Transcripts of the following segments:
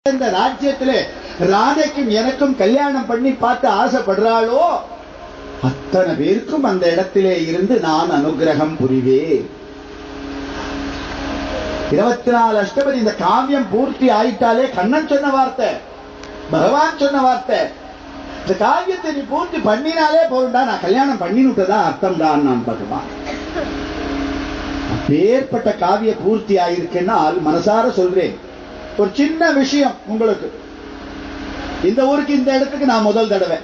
இந்த ராஜ்யத்திலே ராதைக்கும் எனக்கும் கல்யாணம் பண்ணி பார்த்து ஆசைப்படுறாளோ அத்தனை பேருக்கும் அந்த இடத்திலே இருந்து நான் அனுகிரகம் புரிவேன். 24 அஷ்டபதி இந்த காவியம் பூர்த்தி ஆயிட்டாலே கண்ணன் சொன்ன வார்த்தை, பகவான் சொன்ன வார்த்தை, இந்த காவியத்தை நீ பூர்த்தி பண்ணினாலே போகுண்டா, நான் கல்யாணம் பண்ணினுட்டதான் அர்த்தம் தான் நான் பகவான். அப்பேற்பட்ட காவிய பூர்த்தி ஆயிருக்குன்னால் மனசார சொல்றேன். ஒரு சின்ன விஷயம் உங்களுக்கு, இந்த ஊருக்கு இந்த இடத்துக்கு நான் முதல் தடவை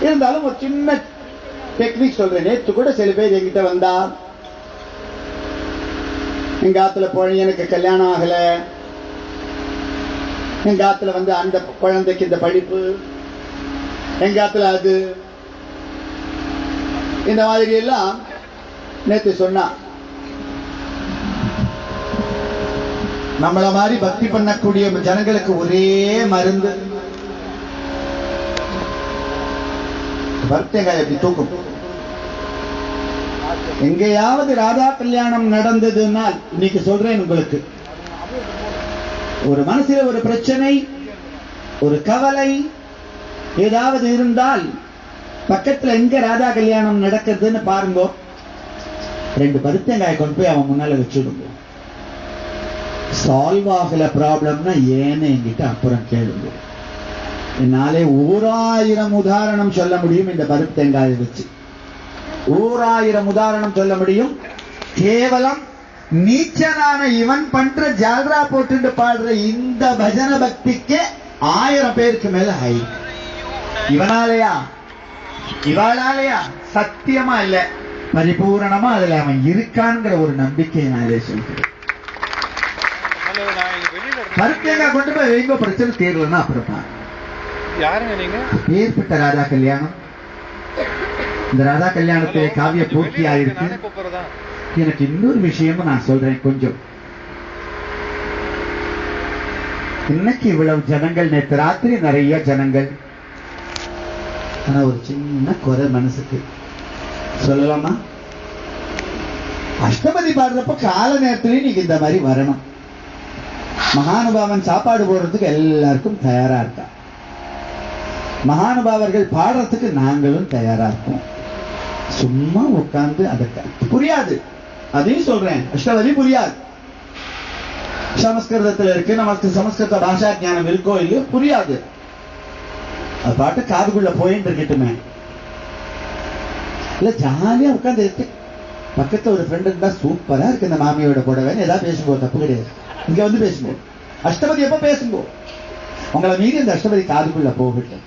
இருந்தாலும் ஒரு சின்ன டெக்னிக் சொல்றேன். நேற்று கூட சில பேர் என்கிட்ட வந்தா, எங்க ஆத்துல எனக்கு கல்யாணம் ஆகல, எங்க ஆத்துல அந்த குழந்தைக்கு இந்த படிப்பு, எங்க ஆத்துல அது, இந்த மாதிரி எல்லாம் நேற்று சொன்னா. நம்மள மாதிரி பக்தி பண்ணக்கூடிய ஜனங்களுக்கு ஒரே மருந்து பக்தங்க எப்படி தூக்கும். எங்கேயாவது ராதா கல்யாணம் நடந்ததுனால் இன்னைக்கு சொல்றேன் உங்களுக்கு, ஒரு மனசுல ஒரு பிரச்சனை, ஒரு கவலை ஏதாவது இருந்தால் பக்கத்துல எங்க ராதா கல்யாணம் நடக்குதுன்னு பாருங்க, 2 பருத்தங்காயை கொண்டு போய் அவன் முன்னால வச்சுடுங்க. சால்வ் ஆகல ப்ராப்ளம்னா ஏன்னு என்கிட்ட அப்புறம் கேளுங்க. என்னாலே 1000 உதாரணம் சொல்ல முடியும். இந்த பருத்தங்காயை வச்சு 1000 உதாரணம் சொல்ல முடியும். கேவலம் நீச்சனான இவன் பண்ற ஜால்ரா போட்டு பாடுற இந்த பஜன பக்திக்கு 1000 பேருக்கு மேல ஹை. இவனாலயா இவளாலயா? சத்தியமா இல்ல, பரிபூரணமா அதுல அவன் இருக்கான்ங்கிற ஒரு நம்பிக்கையினாலே சொல்கிறேன். பருத்தேங்க கொண்டு போய் வைங்க, பிரச்சனை தீர்வுன்னா அப்புறம் யாருங்க நீங்க? ஏற்பட்ட ராதா கல்யாணம், இந்த ராதா கல்யாணத்தை காவிய பூர்த்தி ஆயிருக்கு. எனக்கு இன்னொரு விஷயமும் நான் சொல்றேன் கொஞ்சம். இன்னைக்கு இவ்வளவு ஜனங்கள், நேற்று ராத்திரி நிறைய ஜனங்கள், ஆனா ஒரு சின்ன குறை மனசுக்கு சொல்லலாமா? அஷ்டபதி பாடுறப்ப கால நேரத்திலேயே நீங்க இந்த மாதிரி வரணும். மகானுபாவன் சாப்பாடு போடுறதுக்கு எல்லாருக்கும் தயாரா இருக்கா, மகானுபாவர்கள் பாடுறதுக்கு நாங்களும் தயாரா இருக்கோம். சும்மா உட்கார்ந்து அதற்கு புரியாது, அதையும் சொல்றேன். அஷ்டபதி புரியாது, சமஸ்கிருதத்துல இருக்கு, நமக்கு சமஸ்கிருத பாஷா ஞானம் இருக்கோ இல்லையோ புரியாது. அது பாட்டு காதுக்குள்ள போயிட்டு இருக்கட்டுமே, இல்ல ஜாலியா உட்கார்ந்து இருக்கு. பக்கத்துல ஒரு ஃப்ரெண்ட் இருந்தா சூப்பரா இருக்கு இந்த மாமியோட புடவைன்னு ஏதாவது பேசும்போது தப்பு கிடையாது. இங்க வந்து பேசும்போது அஷ்டபதி எப்ப பேசும்போது உங்களை மீறி இந்த அஷ்டபதி காதுக்குள்ள போகட்டும்,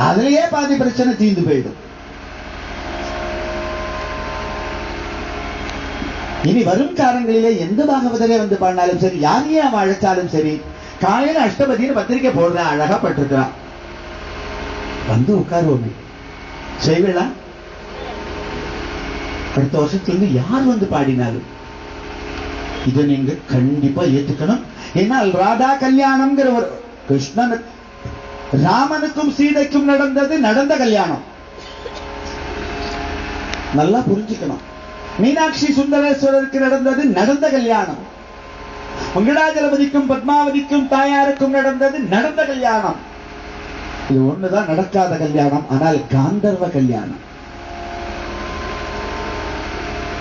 அதுலயே பாதி பிரச்சனை தீர்ந்து போயிடும். இனி வரும் காலங்களிலே எந்த பாகவதரே வந்து பாடினாலும் சரி, யாரையே அவன் அழைச்சாலும் சரி, காலையில அஷ்டபதினு பத்திரிக்கை போடுறான், அழகா பட்டிருக்கிறான், வந்து உட்காருவோமே செய்வீங்களா? அடுத்த வருஷத்துல யார் வந்து பாடினாலும் இதை நீங்க கண்டிப்பா ஏத்துக்கணும். ஏன்னா ராதா கல்யாணம்ங்கிற ஒரு கிருஷ்ணன் ராமனுக்கும் சீதைக்கும் நடந்த கல்யாணம் நல்லா புரிஞ்சுக்கணும். மீனாட்சி சுந்தரேஸ்வரருக்கு நடந்த கல்யாணம். மங்களாஜலபதிக்கும் பத்மாவதிக்கும் தாயாருக்கும் நடந்த கல்யாணம். இது ஒண்ணுதான் நடக்காத கல்யாணம், ஆனால் காந்தர்வ கல்யாணம்.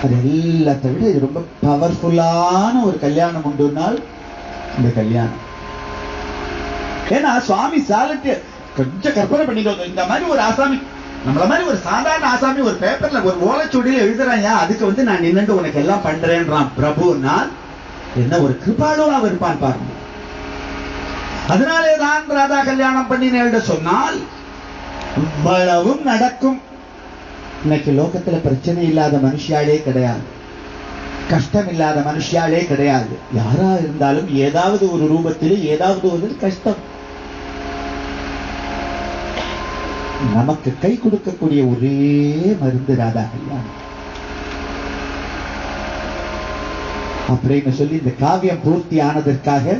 அது எல்லாத்தை விட இது ரொம்ப பவர்ஃபுல்லான ஒரு கல்யாணம் உண்டுனால் இந்த கல்யாணம். ஏன்னா சுவாமி சாலட்டு கொஞ்சம் கற்பனை பண்ணிக்கோங்க. இந்த மாதிரி ஒரு ஆசாமி, நம்மள மாதிரி ஒரு சாதாரண ஆசாமி ஒரு பேப்பர்ல ஒரு ஓலைச்சுவடியில எழுதுறாங்க, அதுக்கு நான் நின்று உனக்கு எல்லாம் பண்றேன்றான் பிரபுன்னா என்ன ஒரு கிருபாளுவா இருப்பான் பாருங்க. அதனாலேதான் ராதா கல்யாணம் பண்ணினேன் சொன்னால் இவ்வளவும் நடக்கும். இன்னைக்கு லோகத்துல பிரச்சனை இல்லாத மனுஷியாலே கிடையாது, கஷ்டம் இல்லாத மனுஷியாலே கிடையாது. யாரா இருந்தாலும் ஏதாவது ஒரு ரூபத்திலே ஏதாவது ஒரு கஷ்டம். நமக்கு கை கொடுக்கக்கூடிய ஒரே மருந்து ராதா கல்யாணம் அப்படின்னு சொல்லி இந்த காவியம் பூர்த்தி ஆனதற்காக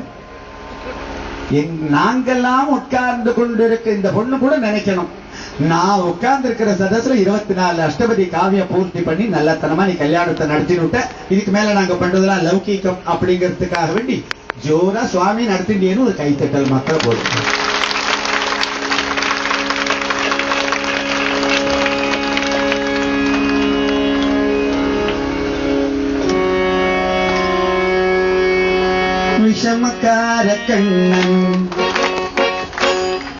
நாங்கெல்லாம் உட்கார்ந்து கொண்டிருக்க இந்த பொண்ணு கூட நினைக்கணும், நான் உட்கார்ந்து இருக்கிற சதஸ்ல 24 அஷ்டபதி காவிய பூர்த்தி பண்ணி நல்லத்தனமா நீ கல்யாணத்தை நடத்தினுட்ட, இதுக்கு மேல நாங்க பண்றதெல்லாம் லௌகீகம் அப்படிங்கிறதுக்காக வேண்டி ஜோரா சுவாமி நடத்திட்டேன்னு ஒரு கைத்தட்டல் மாத்திரம் போதும். விஷமக்கார கண்ணன்